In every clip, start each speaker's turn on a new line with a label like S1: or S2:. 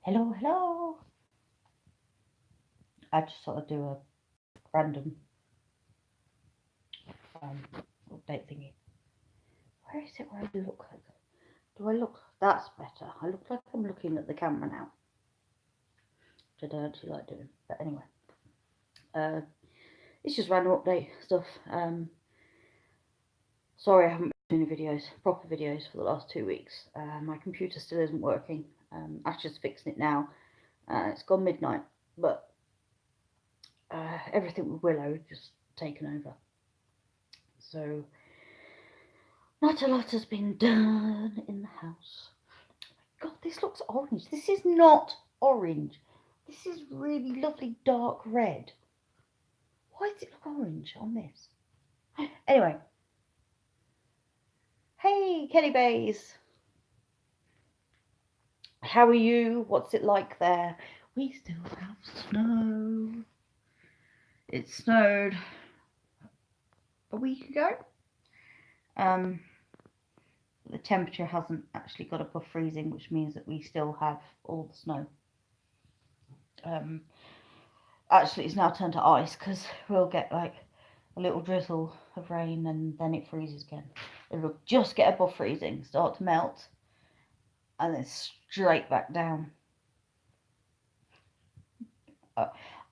S1: Hello, hello. I just thought I'd do a random update thingy. Where is it where I look like? Do I look? That's better. I look like I'm looking at the camera now. Which I don't actually like doing. But anyway. It's just random update stuff. Sorry I haven't been doing videos, proper videos for the last 2 weeks. My computer still isn't working. Ash is fixing it now. It's gone midnight. But everything with Willow just taken over. So not a lot has been done in the house. God, this looks orange. This is not orange. This is really lovely dark red. Why does it look orange on this? Anyway. Hey, Kelly Bays. How are you? What's it like there? We still have snow. It snowed a week ago. The temperature hasn't actually got above freezing, which means that we still have all the snow. Actually, it's now turned to ice because we'll get like a little drizzle of rain and then it freezes again. It'll just get above freezing, start to melt, and then straight back down.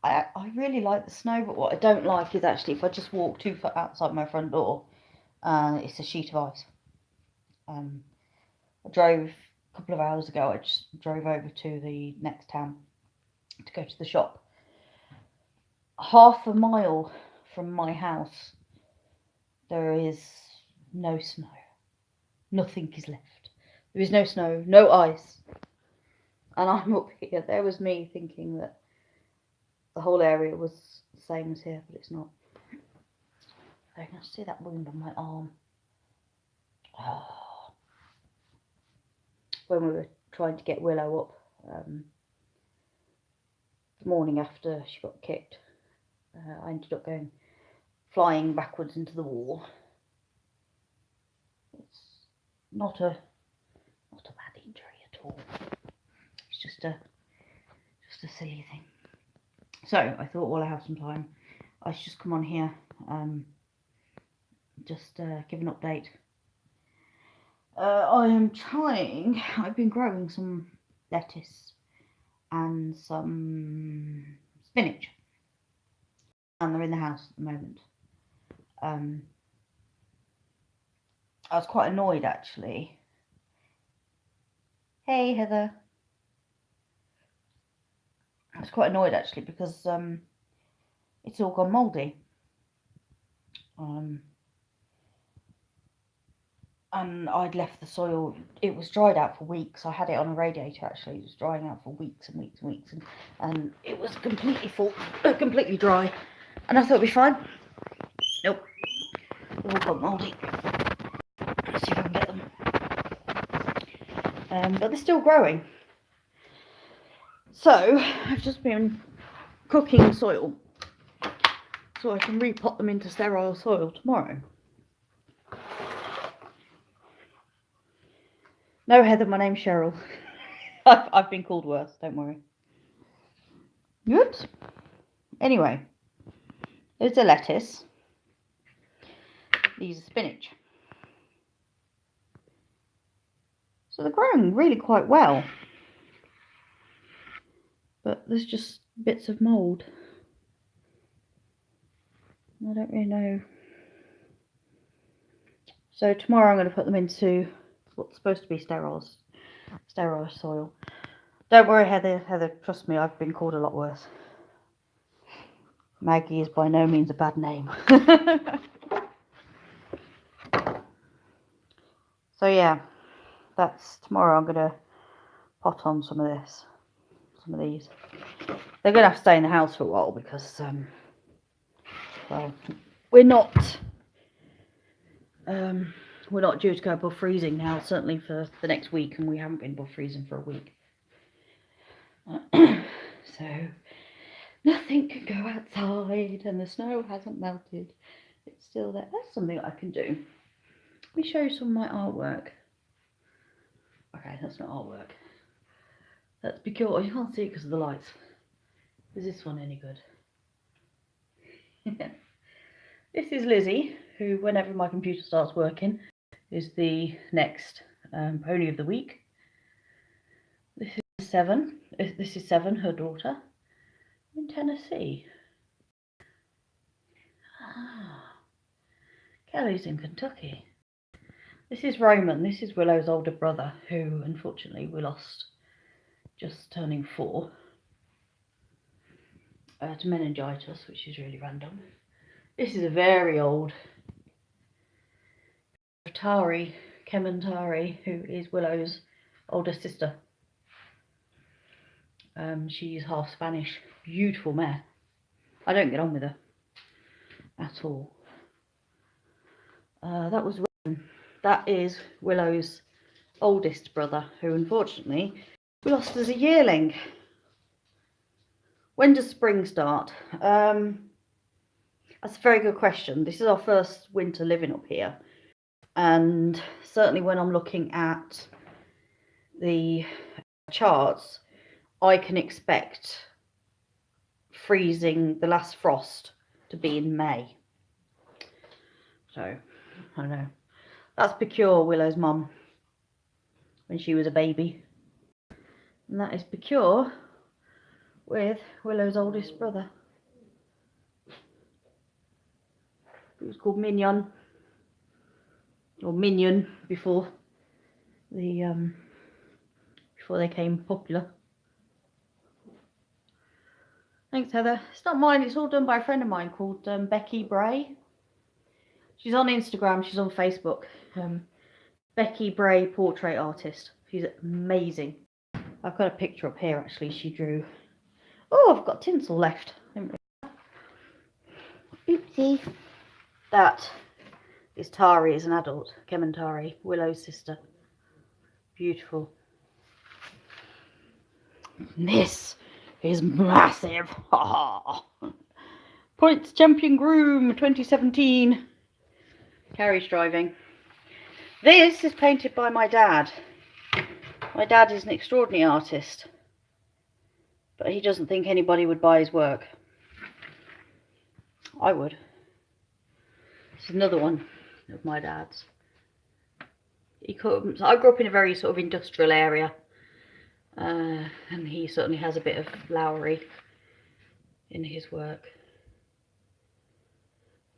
S1: I really like the snow, but what I don't like is actually if I just walk 2 foot outside my front door, it's a sheet of ice. I drove a couple of hours ago. I just drove over to the next town to go to the shop. Half a mile from my house, there is no snow. Nothing is left. There is no snow, no ice. And I'm up here. There was me thinking that the whole area was the same as here, but it's not. I can see that wound on my arm. Oh. When we were trying to get Willow up, the morning after she got kicked, I ended up going flying backwards into the wall. It's not a bad injury at all. It's just a silly thing. So I thought while I have some time, I should just come on here, just give an update. I am trying. I've been growing some lettuce and some spinach, and they're in the house at the moment. I was quite annoyed actually. Hey Heather. I was quite annoyed actually because it's all gone mouldy. And I'd left the soil, it was dried out for weeks. I had it on a radiator actually, it was drying out for weeks and weeks and weeks, and it was completely full, completely dry. And I thought it'd be fine. Nope, they've all gone mouldy. Let's see if I can get them. But they're still growing. So I've just been cooking soil so I can repot them into sterile soil tomorrow. No, Heather, my name's Cheryl. I've been called worse, don't worry. Oops. Anyway, there's the lettuce. These are spinach. So they're growing really quite well. But there's just bits of mould. I don't really know. So tomorrow I'm going to put them into what's supposed to be sterile soil. Don't worry, Heather, trust me, I've been called a lot worse. Maggie is by no means a bad name. So yeah, that's tomorrow. I'm going to pot on some of these. They're going to have to stay in the house for a while because, well, we're not due to go above freezing now, certainly for the next week, and we haven't been above freezing for a week. So nothing can go outside, and the snow hasn't melted. It's still there. That's something I can do. Let me show you some of my artwork. Okay, that's not artwork. That's Picure. You can't see it because of the lights. Is this one any good? This is Lizzie, who, whenever my computer starts working, is the next pony of the week. This is Seven. This is Seven, her daughter, in Tennessee. Kelly's in Kentucky. This is Roman. This is Willow's older brother, who unfortunately we lost just turning 4 to meningitis, which is really random. This is a very old Tari, Kementari, who is Willow's older sister. She's half Spanish. Beautiful mare. I don't get on with her at all. That was Rowan. That is Willow's oldest brother, who unfortunately we lost as a yearling. When does spring start? That's a very good question. This is our first winter living up here, and certainly when I'm looking at the charts, I can expect freezing, the last frost, to be in May. So, I don't know. That's Picure, Willow's mum, when she was a baby. And that is Picure with Willow's oldest brother. It was called Mignon, or Minion, before they came popular. Thanks, Heather. It's not mine, it's all done by a friend of mine called Becky Bray. She's on Instagram, she's on Facebook. Becky Bray, portrait artist. She's amazing. I've got a picture up here actually she drew. Oh, I've got tinsel left. Oopsie. That is Tari as an adult. Kementari, Willow's sister. Beautiful. This is massive. Points Champion Groom 2017. Carriage driving. This is painted by my dad. My dad is an extraordinary artist, but he doesn't think anybody would buy his work. I would. This is another one of my dad's. I grew up in a very sort of industrial area, and he certainly has a bit of Lowry in his work.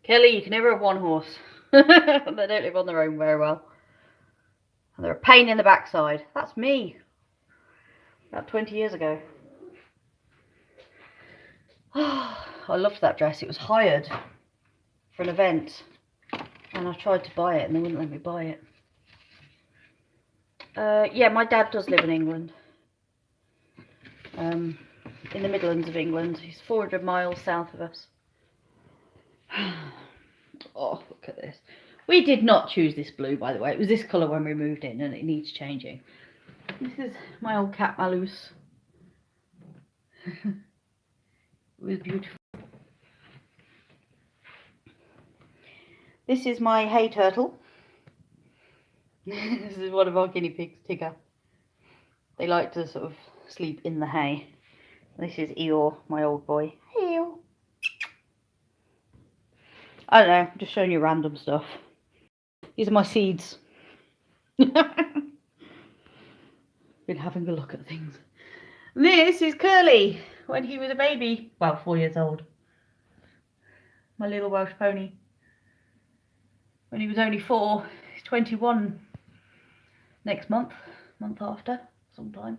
S1: Kelly, you can never have one horse. They don't live on their own very well. And they're a pain in the backside. That's me. About 20 years ago. I loved that dress. It was hired for an event. And I tried to buy it and they wouldn't let me buy it. Yeah, my dad does live in England. In the Midlands of England. He's 400 miles south of us. Oh, look at this. We did not choose this blue, by the way. It was this colour when we moved in and it needs changing. This is my old cat Malus. It was beautiful. This is my hay turtle. This is one of our guinea pigs, Tigger. They like to sort of sleep in the hay. This is Eeyore, my old boy. Hey, Eeyore. I don't know, I'm just showing you random stuff. These are my seeds. Been having a look at things. This is Curly when he was a baby, well, 4 years old. My little Welsh pony. When he was only 4, he's 21 next month after, sometime.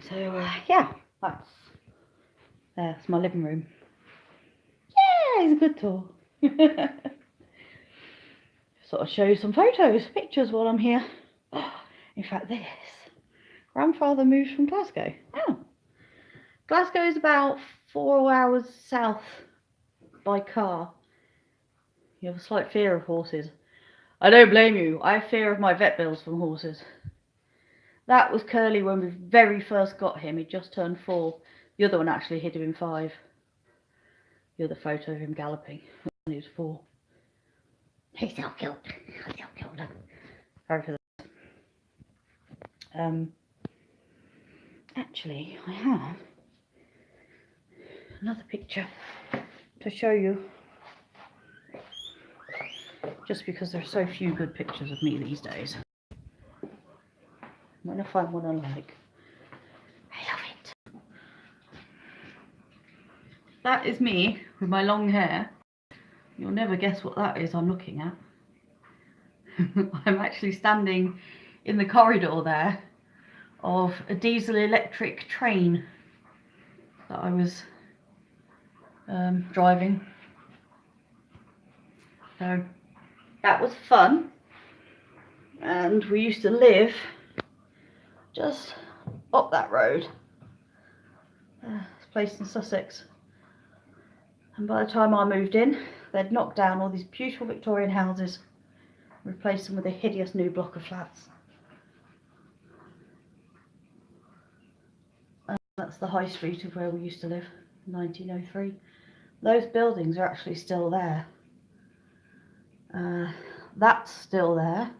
S1: So yeah, that's my living room. Yeah, it's a good tour. Sort of show you some pictures while I'm here. Oh, in fact, this. Grandfather moved from Glasgow. Oh. Glasgow is about 4 hours south by car. You have a slight fear of horses. I don't blame you. I have fear of my vet bills from horses. That was Curly when we very first got him. He just turned 4. The other one actually hit him in 5. The other photo of him galloping when he was 4. He's so cute. He's so cute. Sorry for that. Actually, I have another picture to show you, just because there's so few good pictures of me these days. When I find one I like, I love it. That is me with my long hair. You'll never guess what that is I'm looking at. I'm actually standing in the corridor there of a diesel electric train that I was driving. So that was fun, and we used to live just up that road. This place in Sussex. And by the time I moved in, they'd knocked down all these beautiful Victorian houses, replaced them with a hideous new block of flats. And that's the high street of where we used to live in 1903. Those buildings are actually still there. That's still there.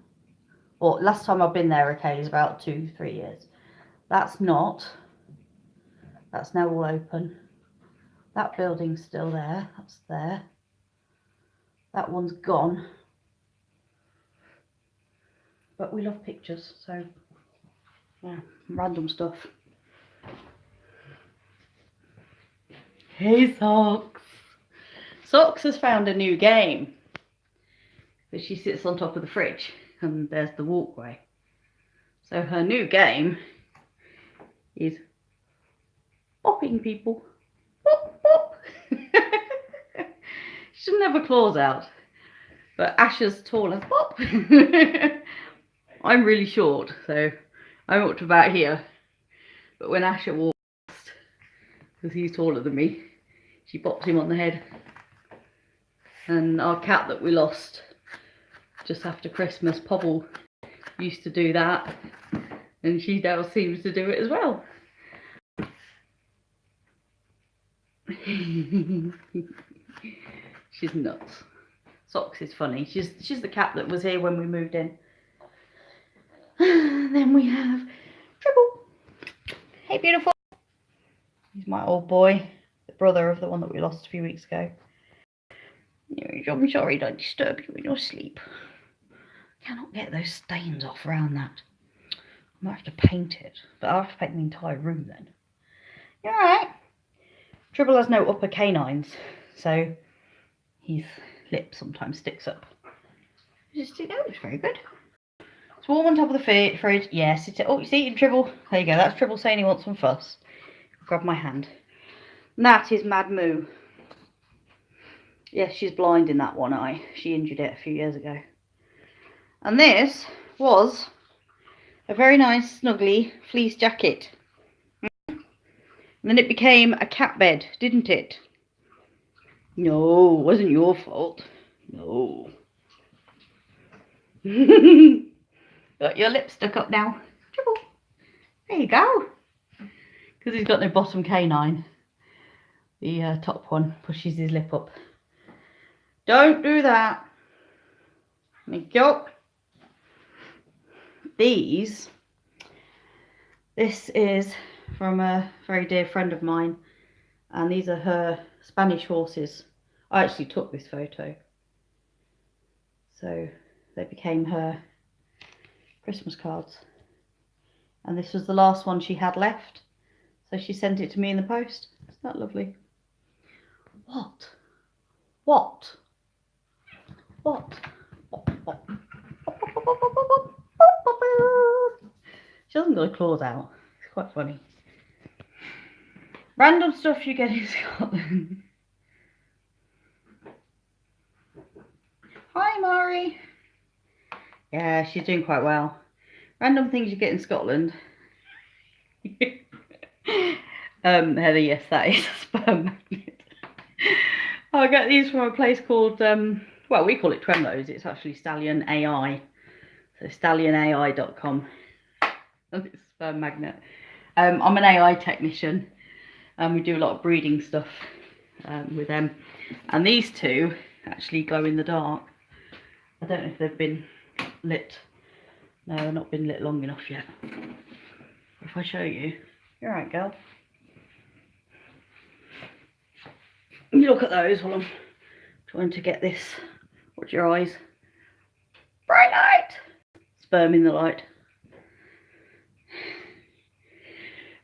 S1: Well, last time I've been there, okay, is about 2-3 years. That's not. That's now all open. That building's still there. That's there. That one's gone. But we love pictures, so yeah, random stuff. Hey, Socks. Socks has found a new game. But she sits on top of the fridge and there's the walkway. So her new game is bopping people. Bop, bop. She doesn't have her claws out. But Asher's tall as Bop. I'm really short, so I'm up to about here. But when Asher walks, because he's taller than me, she bops him on the head. And our cat that we lost just after Christmas, Pobble, used to do that, and she now seems to do it as well. She's nuts. Socks is funny. She's the cat that was here when we moved in. Then we have Tribble. Hey, beautiful. He's my old boy, the brother of the one that we lost a few weeks ago. I'm sorry, don't disturb you in your sleep. Cannot get those stains off around that. I might have to paint it, but I'll have to paint the entire room then. You alright? Tribble has no upper canines, so his lip sometimes sticks up. Just do that, it's very good. It's warm on top of the fridge. Yes, it's eating Tribble. There you go, that's Tribble saying he wants some fuss. Grab my hand. And that is Mad Moo. Yes, she's blind in that one eye. She injured it a few years ago. And this was a very nice, snuggly fleece jacket. And then it became a cat bed, didn't it? No, it wasn't your fault. No. Got your lip stuck up now. There you go. Because he's got no bottom canine. The top one pushes his lip up. Don't do that. There you go. This is from a very dear friend of mine, and these are her Spanish horses. I actually took this photo, so they became her Christmas cards, and this was the last one she had left, so she sent it to me in the post. Isn't that lovely? What? She hasn't got her claws out. It's quite funny. Random stuff you get in Scotland. Hi, Mari. Yeah, she's doing quite well. Random things you get in Scotland. Heather, yes, that is a sperm magnet. I get these from a place called, well, we call it Twemlows. It's actually Stallion AI. So stallionai.com. And it's a sperm magnet. I'm an AI technician, and we do a lot of breeding stuff with them. And these two actually glow in the dark. I don't know if they've been lit No, they've not been lit long enough yet. If I show you, you're right, girl. You look at those while I'm trying to get this. Watch your eyes. Bright light. Sperm in the light.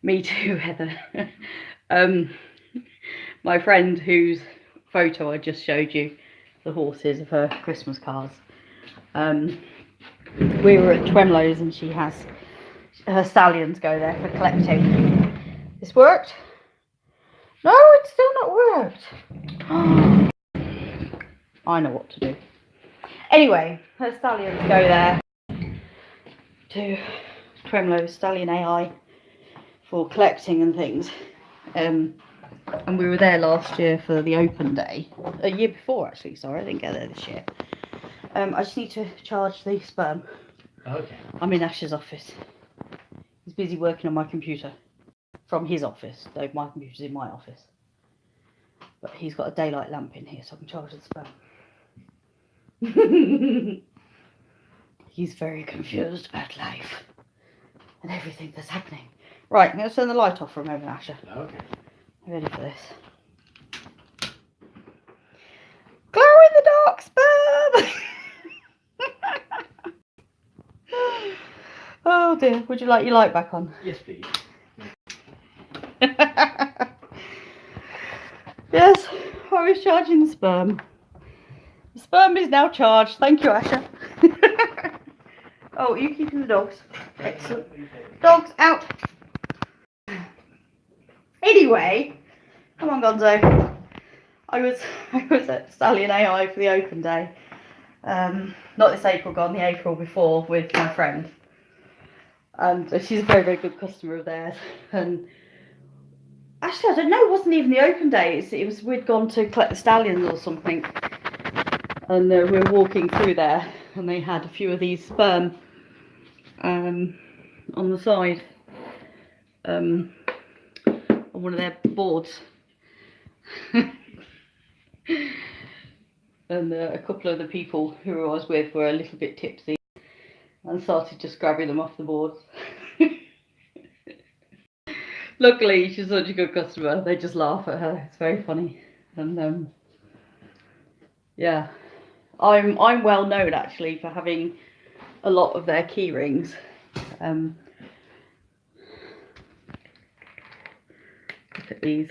S1: Me too, Heather. My friend whose photo I just showed you, the horses of her Christmas cards. We were at Twemlow's and she has her stallions go there for collecting. This worked? No, it's still not worked. I know what to do. Anyway, her stallions go there to Twemlow's Stallion AI for collecting and things. And we were there last year for the open day. A year before, actually. Sorry, I didn't get there this year. I just need to charge the sperm.
S2: Okay.
S1: I'm in Ash's office. He's busy working on my computer from his office, though my computer's in my office. But he's got a daylight lamp in here, so I can charge the sperm. He's very confused about life and everything that's happening. Right, I'm going to turn the light off for a moment, Asher.
S2: Okay.
S1: Ready for this? Glow in the dark sperm! Oh dear, would you like your light back on?
S2: Yes, please.
S1: Yes, I was charging the sperm. The sperm is now charged. Thank you, Asher. Oh, you keeping the dogs? Excellent. Dogs out. Anyway, come on, Gonzo. I was at Stallion AI for the open day. Not this April gone, the April before, with my friend. And she's a very, very good customer of theirs. And actually, I don't know, it wasn't even the open day. It was we'd gone to collect the stallions or something. And we were walking through there, and they had a few of these sperm on the side on one of their boards. And a couple of the people who I was with were a little bit tipsy and started just grabbing them off the boards. Luckily, she's such a good customer. They just laugh at her. It's very funny. And yeah, I'm well known actually for having a lot of their key rings. Look at these.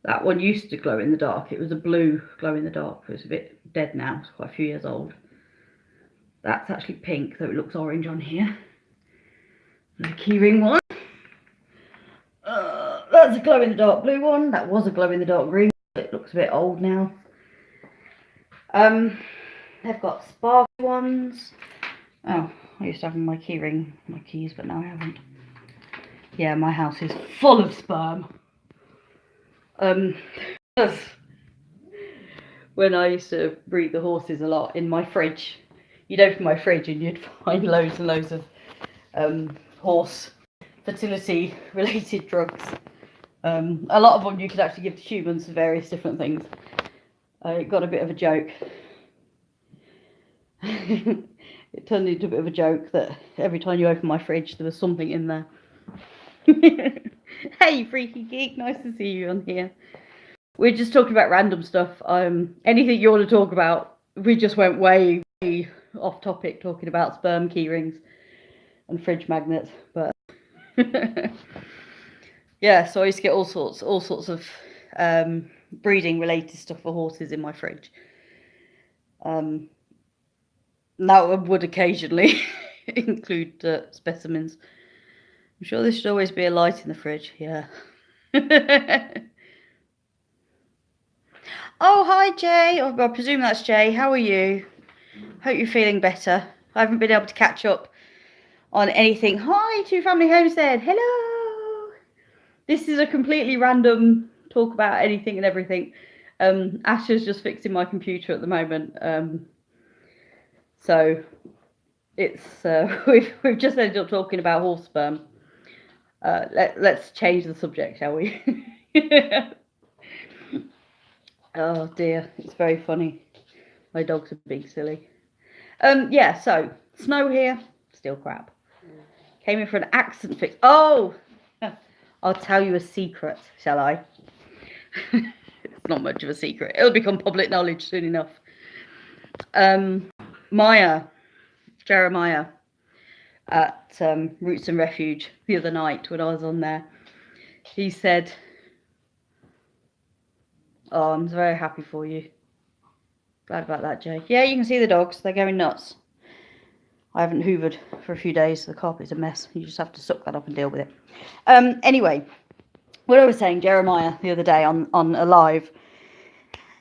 S1: That one used to glow in the dark. It was a blue glow in the dark. It's a bit dead now. It's quite a few years old. That's actually pink, though it looks orange on here. The keyring one. That's a glow in the dark blue one. That was a glow in the dark green. It looks a bit old now. They've got sparkly ones. Oh, I used to have my keyring, my keys, but now I haven't. Yeah, my house is full of sperm. When I used to breed the horses a lot in my fridge, you'd open my fridge and you'd find loads and loads of horse fertility related drugs. A lot of them you could actually give to humans for various different things. It got a bit of a joke. It turned into a bit of a joke that every time you open my fridge there was something in there. Hey Freaky Geek, nice to see you on here. We're just talking about random stuff. Anything you want to talk about, we just went way off topic talking about sperm key rings and fridge magnets, but yeah, so I used to get all sorts of breeding related stuff for horses in my fridge. That would occasionally include specimens. I'm sure there should always be a light in the fridge. Yeah. Oh, hi Jay. Oh, I presume that's Jay. How are you? Hope you're feeling better. I haven't been able to catch up on anything. Hi to Family Homestead. Hello. This is a completely random talk about anything and everything. Asher's just fixing my computer at the moment. So it's we've just ended up talking about horse sperm. Let's change the subject, shall we? Oh dear, it's very funny. My dogs are being silly. Yeah, so Snow here, still crap. Came in for an accent fix. Oh, I'll tell you a secret, shall I? It's not much of a secret. It'll become public knowledge soon enough. Jeremiah, at Roots and Refuge the other night when I was on there, he said, "Oh, I'm very happy for you. Glad about that, Jay. Yeah, you can see the dogs. They're going nuts. I haven't hoovered for a few days, so the carpet's a mess. You just have to suck that up and deal with it." Anyway, what I was saying, Jeremiah, the other day on a live,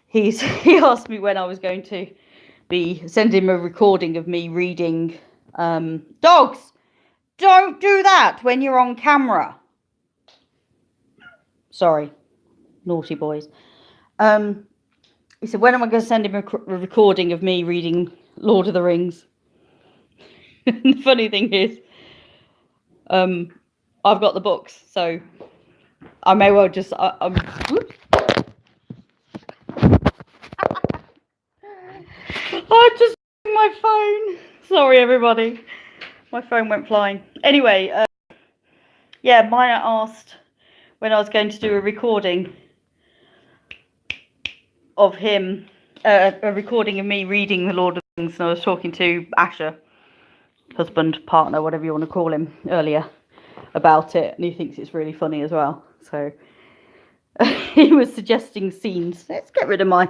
S1: he asked me when I was going to be sending him a recording of me reading. Dogs, don't do that when you're on camera. Sorry, naughty boys. He said, when am I going to send him a recording of me reading Lord of the Rings? The funny thing is, I've got the books, so I may well just. I just my phone. Sorry, everybody. My phone went flying. Anyway, yeah, Maya asked when I was going to do a recording of him, a recording of me reading the Lord of the Rings, and I was talking to Asher, husband, partner, whatever you want to call him, earlier about it, and he thinks it's really funny as well. So he was suggesting scenes. Let's get rid of my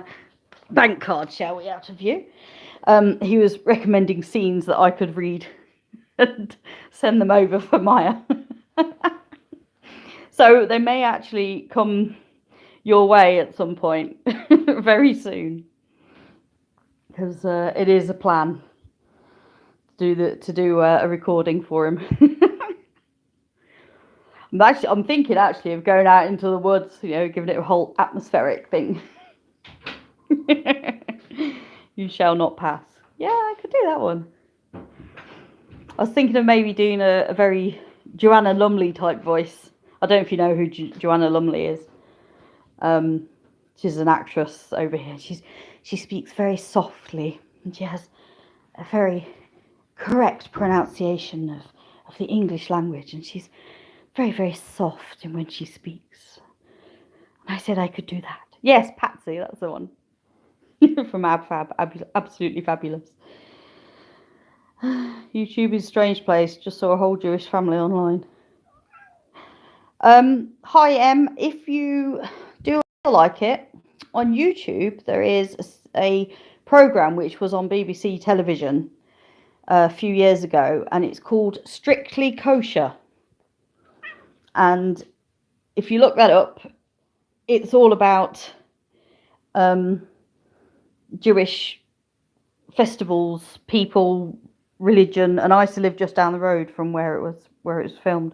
S1: bank card, shall we, out of view. He was recommending scenes that I could read and send them over for Maya. So they may actually come your way at some point very soon, because it is a plan to do a recording for him. I'm thinking actually of going out into the woods, giving it a whole atmospheric thing. You shall not pass. Yeah, I could do that one. I was thinking of maybe doing a very Joanna Lumley type voice. I don't know if you know who Joanna Lumley is. She's an actress over here. She speaks very softly, and she has a very correct pronunciation of the English language, and she's very, very soft in when she speaks. And I said I could do that. Yes, Patsy, that's the one. From AbFab, absolutely fabulous. YouTube is a strange place. Just saw a whole Jewish family online. Hi, Em. If you do like it, on YouTube there is a program which was on BBC television a few years ago, and it's called Strictly Kosher. And if you look that up, it's all about Jewish festivals, people, religion, and I used to live just down the road from where it was filmed.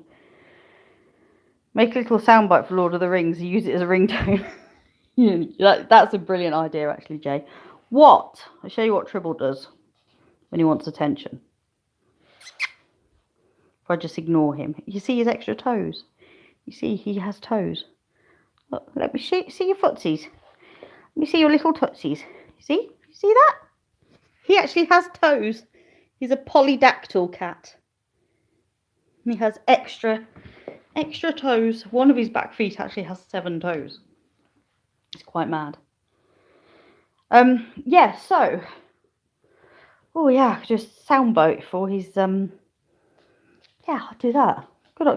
S1: Make a little soundbite for Lord of the Rings. You use it as a ringtone. That's a brilliant idea, actually, Jay. What? I'll show you what Tribble does when he wants attention. If I just ignore him, you see his extra toes. You see he has toes. Look, let me see your footsies. Let me see your little tootsies. You see that? He actually has toes. He's a polydactyl cat. He has extra toes. One of his back feet actually has 7 toes. It's quite mad. Yeah, so. Oh yeah, just soundbite for his yeah, I'll do that.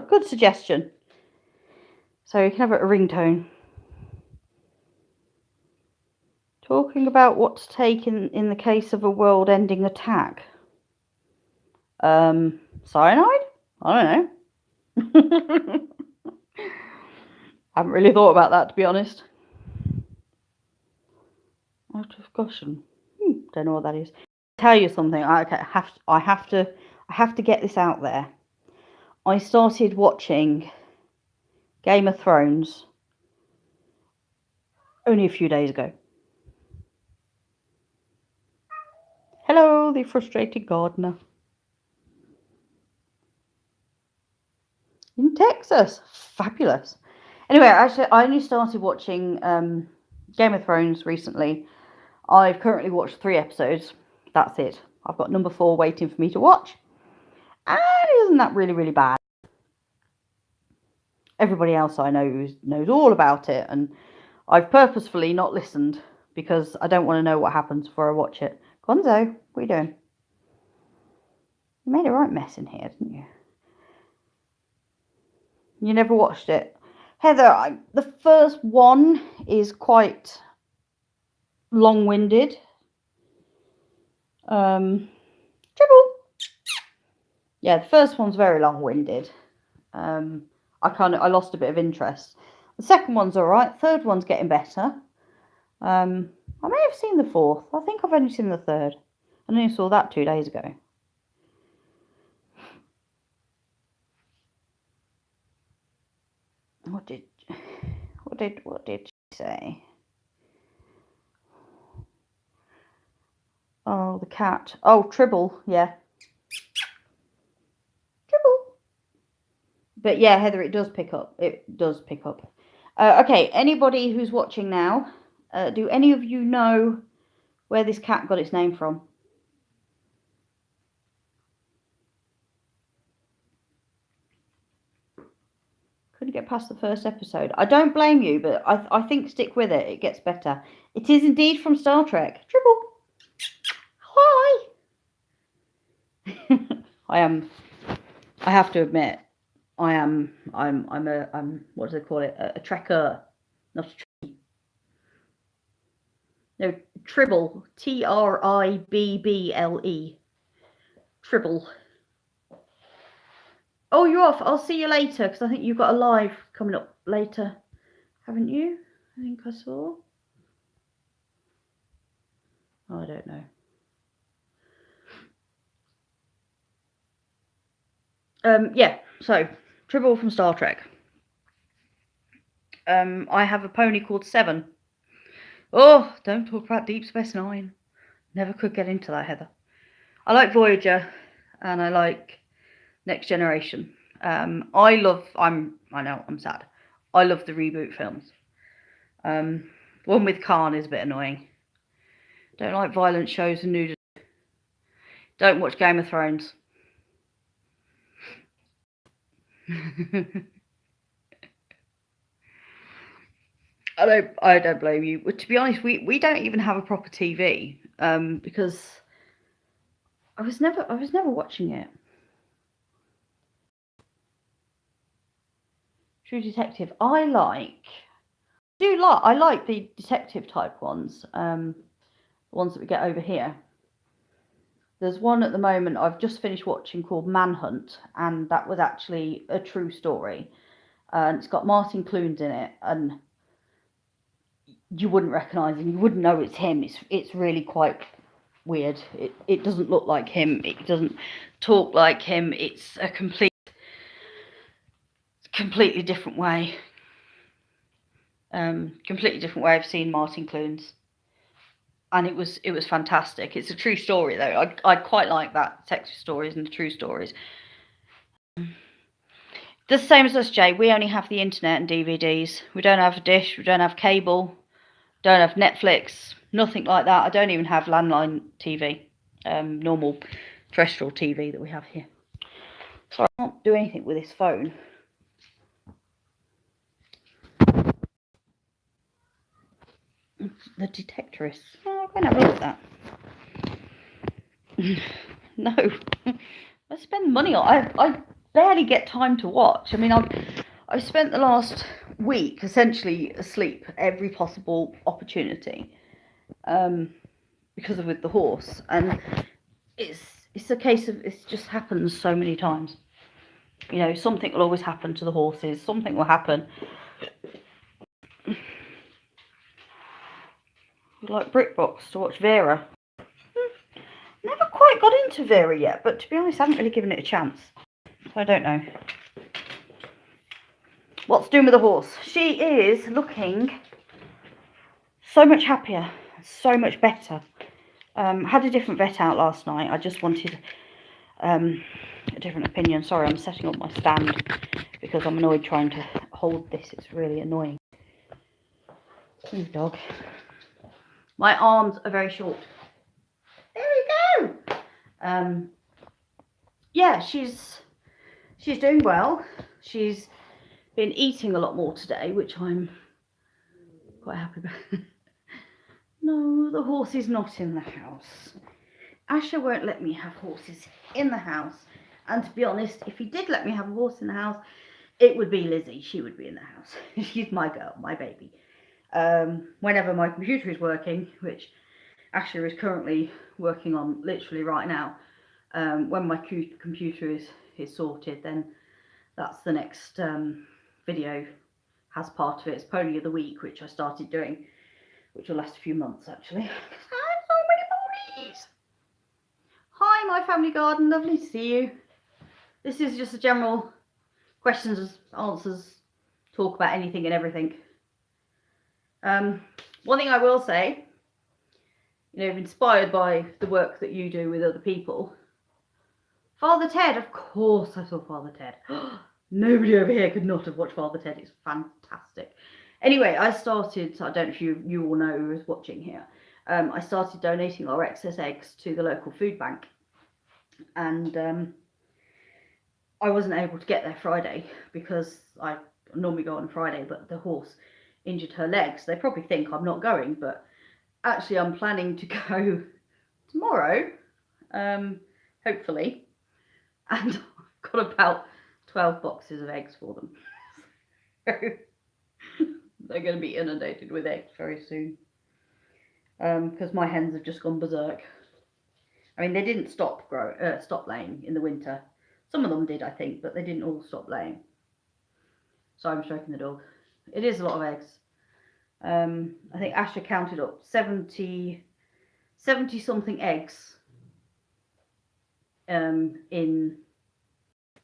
S1: Good suggestion. So you can have it a ringtone. Talking about what to take in the case of a world-ending attack. Cyanide? I don't know. Haven't really thought about that, to be honest. Out of caution. Don't know what that is. I'll tell you something. I have to get this out there. I started watching Game of Thrones only a few days ago. Hello, the frustrated gardener. In Texas. Fabulous. Anyway, actually, I only started watching Game of Thrones recently. I've currently watched 3 episodes. That's it. I've got number 4 waiting for me to watch. And isn't that really, really bad? Everybody else I know knows all about it, and I've purposefully not listened because I don't want to know what happens before I watch it. Gonzo, what are you doing? You made a right mess in here, didn't you? You never watched it. Heather, the first one is quite long-winded. Dribble. Yeah, the first one's very long-winded. I lost a bit of interest. The second one's all right. Third one's getting better. I may have seen the fourth. I think I've only seen the third. I only saw that 2 days ago. What did she say? Oh, the cat. Oh, Tribble. Yeah. Tribble. But yeah, Heather, it does pick up. It does pick up. Okay, anybody who's watching now, do any of you know where this cat got its name from? Couldn't get past the first episode. I don't blame you, but I think stick with it. It gets better. It is indeed from Star Trek. Tribble. Hi. I have to admit, I'm what do they call it? A trekker, not a tree. No, Tribble. Tribble. Tribble. Oh, you're off. I'll see you later because I think you've got a live coming up later, haven't you? I think I saw. Oh, I don't know. Yeah. So Tribble from Star Trek. I have a pony called Seven. Oh, don't talk about Deep Space Nine. Never could get into that, Heather. I like Voyager, and I like Next Generation. I know, I'm sad. I love the reboot films. One with Khan is a bit annoying. Don't like violent shows and nudity. Don't watch Game of Thrones. I don't blame you. But to be honest, we don't even have a proper TV because I was never watching it. True Detective. I like the detective type ones. The ones that we get over here. There's one at the moment I've just finished watching called Manhunt, and that was actually a true story. And it's got Martin Clunes in it, and you wouldn't recognise him. You wouldn't know it's him. It's really quite weird. It doesn't look like him. It doesn't talk like him. It's a completely different way. Completely different way of seeing Martin Clunes. And it was fantastic. It's a true story though. I quite like that, detective stories and the true stories. The same as us, Jay. We only have the internet and DVDs. We don't have a dish. We don't have cable. Don't have Netflix. Nothing like that. I don't even have landline TV. Normal terrestrial TV that we have here. Sorry, I can't do anything with this phone. The Detectorist. Oh, I'm going to have a look at that. No. I spend money on I barely get time to watch. I mean, I've spent the last week essentially asleep every possible opportunity because of with the horse, and it's a case of it just happens so many times. You know, something will always happen to the horses. Something will happen. Like BritBox to watch Vera. Never quite got into Vera yet, but to be honest, I haven't really given it a chance. So I don't know. What's doing with the horse? She is looking so much happier, so much better. Had a different vet out last night. I just wanted a different opinion. Sorry, I'm setting up my stand because I'm annoyed trying to hold this. It's really annoying. Move, dog. My arms are very short. There we go. Yeah, she's doing well. She's been eating a lot more today, which I'm quite happy about. No, the horse is not in the house. Asher won't let me have horses in the house. And to be honest, if he did let me have a horse in the house, it would be Lizzie. She would be in the house. She's my girl, my baby. Whenever my computer is working, which Asher is currently working on literally right now, when my computer is sorted, then that's the next video has part of it. It's Pony of the Week, which I started doing, which will last a few months actually. I have so many ponies! Hi, my family garden, lovely to see you. This is just a general questions, answers, talk about anything and everything. One thing I will say, you know, inspired by the work that you do with other people, Father Ted, of course I saw Father Ted. Nobody over here could not have watched Father Ted. It's fantastic. Anyway, I started, I don't know if you all know who is watching here, I started donating our excess eggs to the local food bank. And I wasn't able to get there Friday because I normally go on Friday, but the horse injured her legs. They probably think I'm not going, but actually I'm planning to go tomorrow, hopefully. And I've got about 12 boxes of eggs for them. They're going to be inundated with eggs very soon. Because my hens have just gone berserk. I mean, they didn't stop laying in the winter. Some of them did, I think, but they didn't all stop laying. So I'm stroking the dog. It is a lot of eggs. I think Asher counted up 70 something eggs in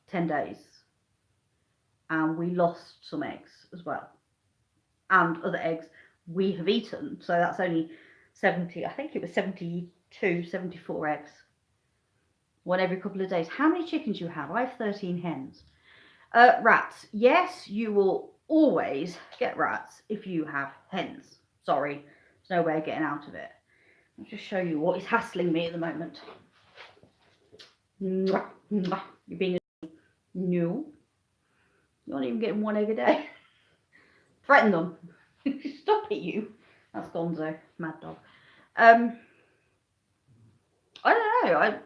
S1: 10 days. And we lost some eggs as well. And other eggs we have eaten. So that's only 70, I think it was 72, 74 eggs. One every couple of days. How many chickens you have? I have 13 hens. Rats. Yes, you will always get rats if you have hens. Sorry, there's no way of getting out of it. I'll just show you what is hassling me at the moment. You're being a... No. You're not even getting one egg a day. Threaten them. Stop it, you. That's Gonzo. Mad dog. I don't know.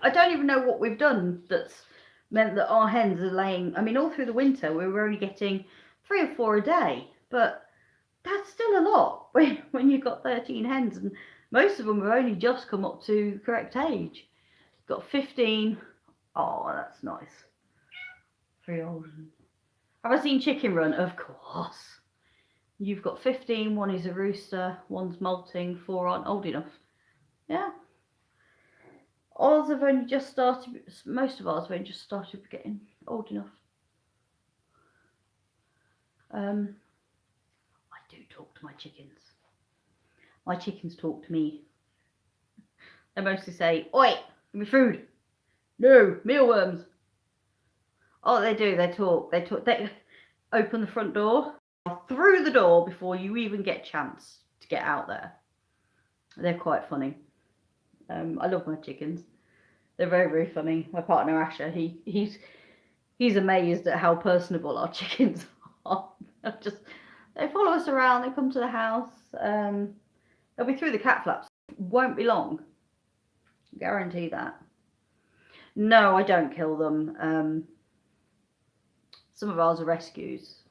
S1: I don't even know what we've done that's meant that our hens are laying. I mean, all through the winter we were only getting 3 or 4 a day, but that's still a lot when you've got 13 hens, and most of them have only just come up to the correct age. Got 15. Oh, that's nice. 3 old. Have I seen Chicken Run? Of course. You've got 15. One is a rooster. One's molting. 4 aren't old enough. Yeah. Ours have only just started, most of ours have only just started getting old enough. I do talk to my chickens. My chickens talk to me. They mostly say, "Oi, give me food." "No, mealworms." Oh, they do, they talk. They open the front door, through the door before you even get a chance to get out there. They're quite funny. I love my chickens. They're very, very funny. My partner Asher, he's amazed at how personable our chickens are. They follow us around. They come to the house. They'll be through the cat flaps. Won't be long. Guarantee that. No, I don't kill them. Some of ours are rescues.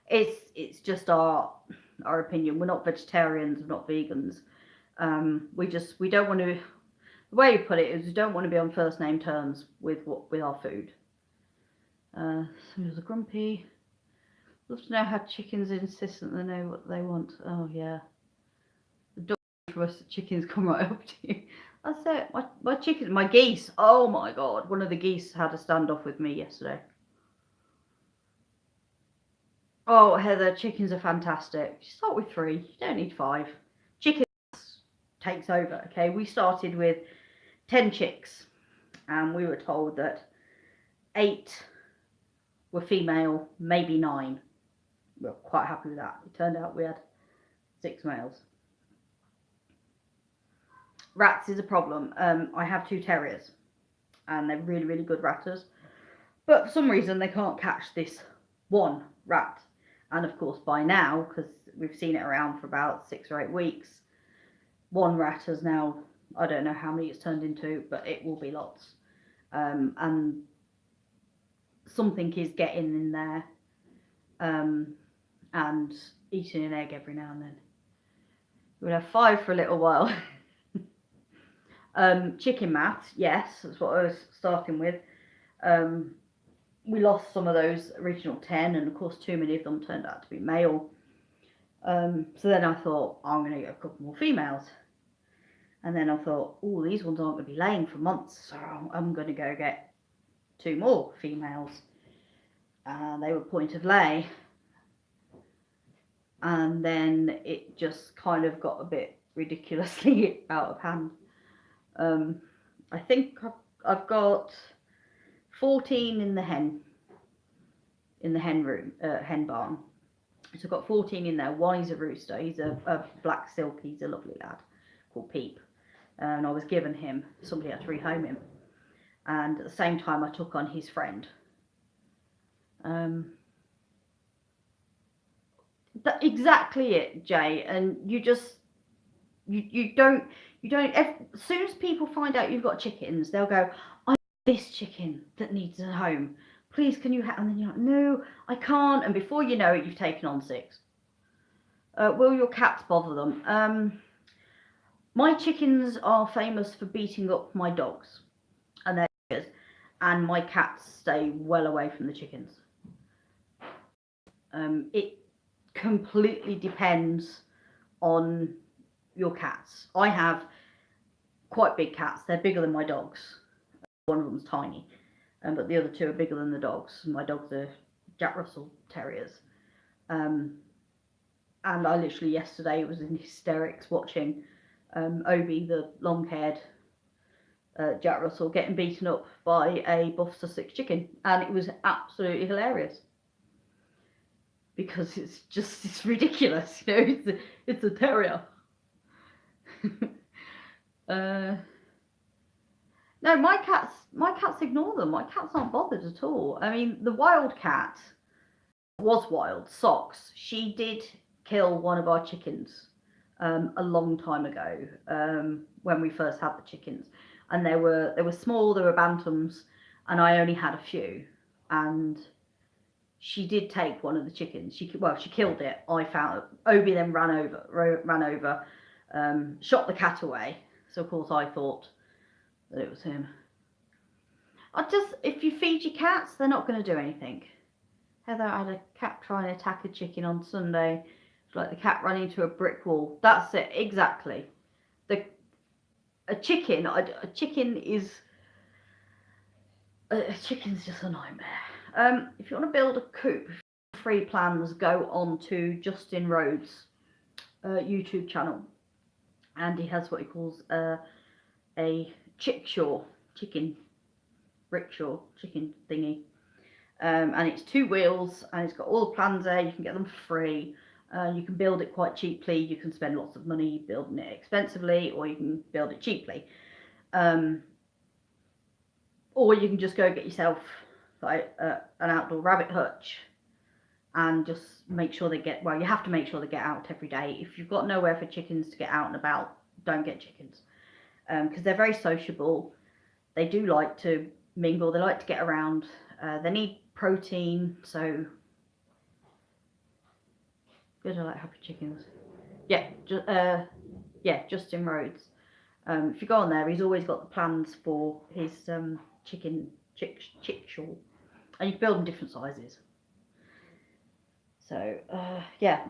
S1: It's just our opinion. We're not vegetarians. We're not vegans. We don't want to. The way you put it is, we don't want to be on first name terms with our food. Some are grumpy. Love to know how chickens insist that they know what they want. Oh yeah. The dog for us, the chickens come right up to you. That's it. My chickens, my geese. Oh my god, one of the geese had a standoff with me yesterday. Oh, Heather, chickens are fantastic. You start with 3. You don't need 5. Chickens takes over. Okay, we started with 10 chicks, and we were told that 8 were female, maybe 9. We were quite happy with that. It turned out we had 6 males. rats is a problem. I have 2 terriers, and they're really, really good ratters. But for some reason, they can't catch this one rat. And of course, by now, because we've seen it around for about 6 or 8 weeks, one rat has now, I don't know how many it's turned into, but it will be lots. And something is getting in there and eating an egg every now and then. We'll have 5 for a little while. Chicken mats, yes, that's what I was starting with. We lost some of those original 10, and of course too many of them turned out to be male. So then I thought, I'm going to get a couple more females. And then I thought, oh, these ones aren't going to be laying for months, so I'm going to go get 2 more females. They were point of lay. And then it just kind of got a bit ridiculously out of hand. I think I've got 14 in the hen room, hen barn. So I've got 14 in there. One is a rooster. He's a black silk. He's a lovely lad called Peep. And I was given him. Somebody had to rehome him. And at the same time, I took on his friend. Exactly it, Jay. And you don't. As soon as people find out you've got chickens, they'll go, I have this chicken that needs a home. Please, can you have? And then you're like, no, I can't. And before you know it, you've taken on 6. Will your cats bother them? My chickens are famous for beating up my dogs, and my cats stay well away from the chickens. It completely depends on your cats. I have quite big cats. They're bigger than my dogs. One of them's tiny, but the other 2 are bigger than the dogs. My dogs are Jack Russell Terriers. And I literally yesterday was in hysterics watching Obi, the long-haired Jack Russell, getting beaten up by a Buff Sussex chicken, and it was absolutely hilarious because it's ridiculous, you know. It's a terrier. No, my cats ignore them. My cats aren't bothered at all. I mean, the wild cat was wild. Socks. She did kill one of our chickens a long time ago, when we first had the chickens, and they were small. They were bantams, and I only had a few. And she did take one of the chickens. She killed it. I found Obi then ran over, shot the cat away. So of course I thought that it was him. If you feed your cats, they're not going to do anything. Heather had a cat try and attack a chicken on Sunday. It's like the cat ran into a brick wall. That's it, exactly. A chicken's just a nightmare. If you want to build a coop, free plans, go on to Justin Rhodes' YouTube channel, and he has what he calls a chicken rickshaw chicken thingy, and it's 2 wheels, and it's got all the plans there. You can get them for free. You can build it quite cheaply. You can spend lots of money building it expensively, or you can build it cheaply, or you can just go get yourself like an outdoor rabbit hutch and just make sure they get, you have to make sure they get out every day. If you've got nowhere for chickens to get out and about, don't get chickens, because they're very sociable. They do like to mingle. They like to get around. They need protein, so good. I like happy chickens. Justin Rhodes. If you go on there, he's always got the plans for his chickshaw, and you can build them different sizes. So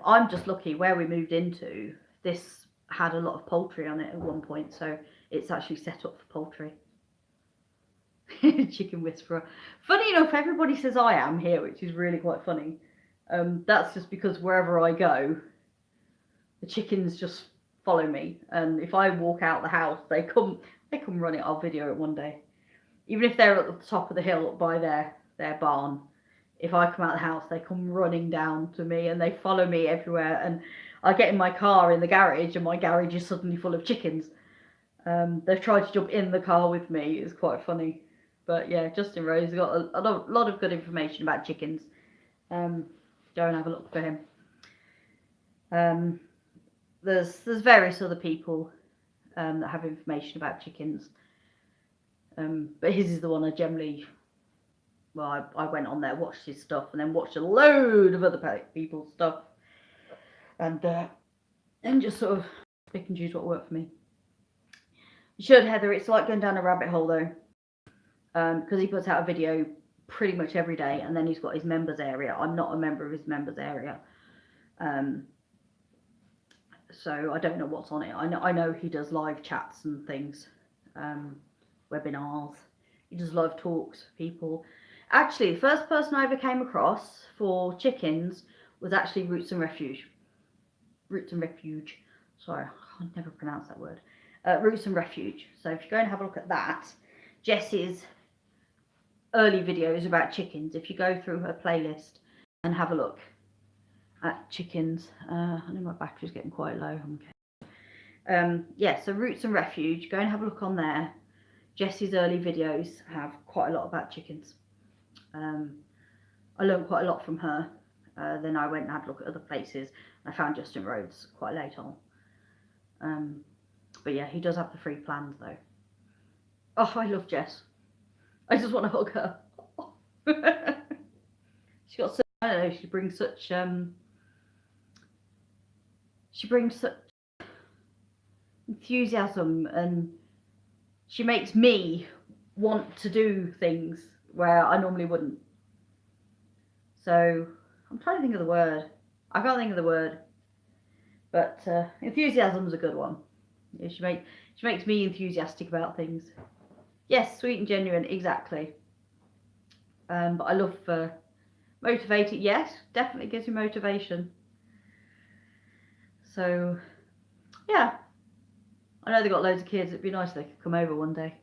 S1: I'm just lucky. Where we moved into, this had a lot of poultry on it at one point, so it's actually set up for poultry. Chicken whisperer. Funny enough, everybody says I am here, which is really quite funny. That's just because wherever I go, the chickens just follow me, and if I walk out the house, they come running. I'll video it one day. Even if they're at the top of the hill by their barn, if I come out the house, they come running down to me, and they follow me everywhere. And I get in my car in the garage, and my garage is suddenly full of chickens. They've tried to jump in the car with me. It's quite funny. But yeah, Justin Rose got a lot of good information about chickens. Go and have a look for him. There's various other people that have information about chickens. But his is the one I generally, well, I went on there, watched his stuff, and then watched a load of other people's stuff, and just sort of pick and choose what worked for me. You should, Heather. It's like going down a rabbit hole though, because he puts out a video pretty much every day, and then he's got his members area. I'm not a member of his members area, so I don't know what's on it. I know he does live chats and things, webinars. He does live talks for people. Actually, the first person I ever came across for chickens was actually Roots and Refuge. Roots and Refuge. Sorry, I can never pronounce that word. Roots and Refuge. So if you go and have a look at that, Jessie's early videos about chickens, if you go through her playlist and have a look at chickens, I know my battery's getting quite low. Okay. Yeah, so Roots and Refuge, go and have a look on there. Jessie's early videos have quite a lot about chickens. I learned quite a lot from her. Then I went and had a look at other places. I found Justin Rhodes quite late on. But yeah, he does have the free plans though. Oh, I love Jess. I just want to hug her. She got so, I don't know, she brings such enthusiasm, and she makes me want to do things where I normally wouldn't. So I'm trying to think of the word. I can't think of the word. But enthusiasm's a good one. Yeah, she makes me enthusiastic about things. Yes, sweet and genuine, exactly. But I love motivating. Yes, definitely gives me motivation. So yeah, I know they've got loads of kids. It'd be nice if they could come over one day.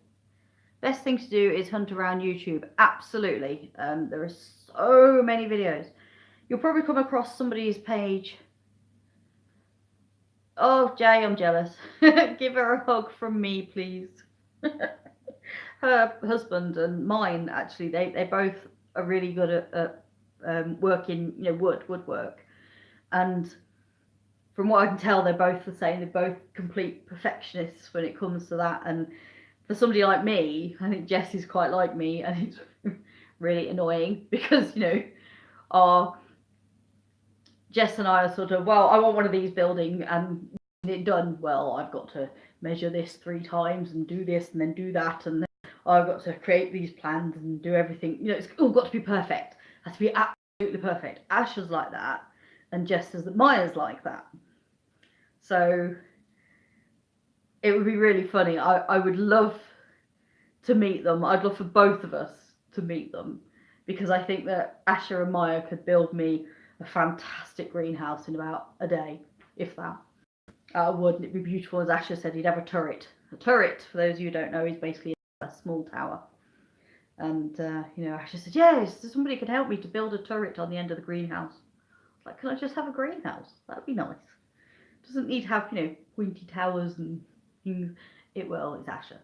S1: Best thing to do is hunt around YouTube. Absolutely. There are so many videos. You'll probably come across somebody's page. Oh, Jay, I'm jealous. Give her a hug from me, please. Her husband and mine, actually, they both are really good at working, woodwork. And from what I can tell, they're both the same. They're both complete perfectionists when it comes to that. And for somebody like me, I think Jess is quite like me, and it's really annoying because, Jess and I are sort of, well, I want one of these building and it done. Well, I've got to measure this 3 times and do this and then do that, and then I've got to create these plans and do everything. It's all got to be perfect. It has to be absolutely perfect. Asher's like that, and Jess says that Maya's like that. So it would be really funny. I would love to meet them. I'd love for both of us to meet them, because I think that Asher and Maya could build me a fantastic greenhouse in about a day, if that. Wouldn't it be beautiful? As Asher said, he'd have a turret. A turret, for those of you who don't know, is basically a small tower. And, Asher said, yes, somebody could help me to build a turret on the end of the greenhouse. Like, can I just have a greenhouse? That'd be nice. It doesn't need to have, pointy towers and things. It's Asher.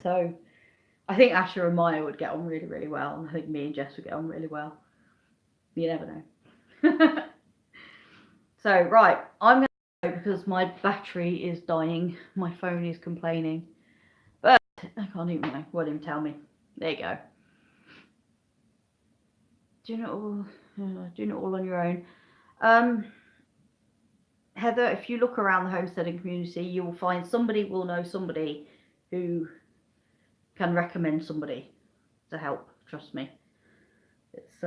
S1: So, I think Asher and Maya would get on really, really well. And I think me and Jess would get on really well. You never know. So, right, I'm going to go because my battery is dying. My phone is complaining. But I can't even know. Won't even tell me. There you go. Doing it all on your own. Heather, if you look around the homesteading community, you will find somebody will know somebody who can recommend somebody to help. Trust me. It's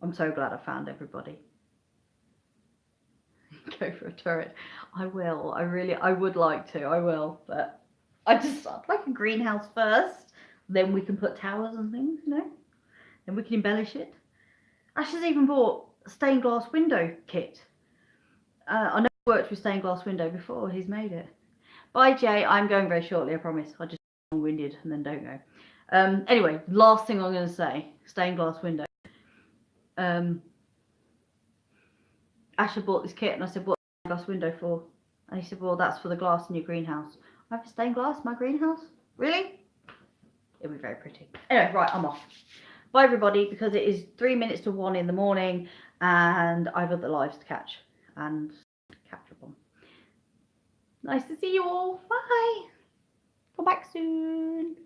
S1: I'm so glad I found everybody. Go for a turret. I will. I would like to. I will. But I'd like a greenhouse first. Then we can put towers and things, Then we can embellish it. Asher's even bought a stained glass window kit. I know he worked with stained glass window before. He's made it. Bye, Jay. I'm going very shortly, I promise. I just long-winded and then don't go. Anyway, last thing I'm going to say. Stained glass window. Asher bought this kit and I said, what's the glass window for? And he said, well, that's for the glass in your greenhouse. I have stained glass in my greenhouse. Really? It'll be very pretty. Anyway, right, I'm off. Bye everybody, because it is 3 minutes to 1 in the morning and I've other lives to catch and catch up on. Nice to see you all. Bye. Come back soon.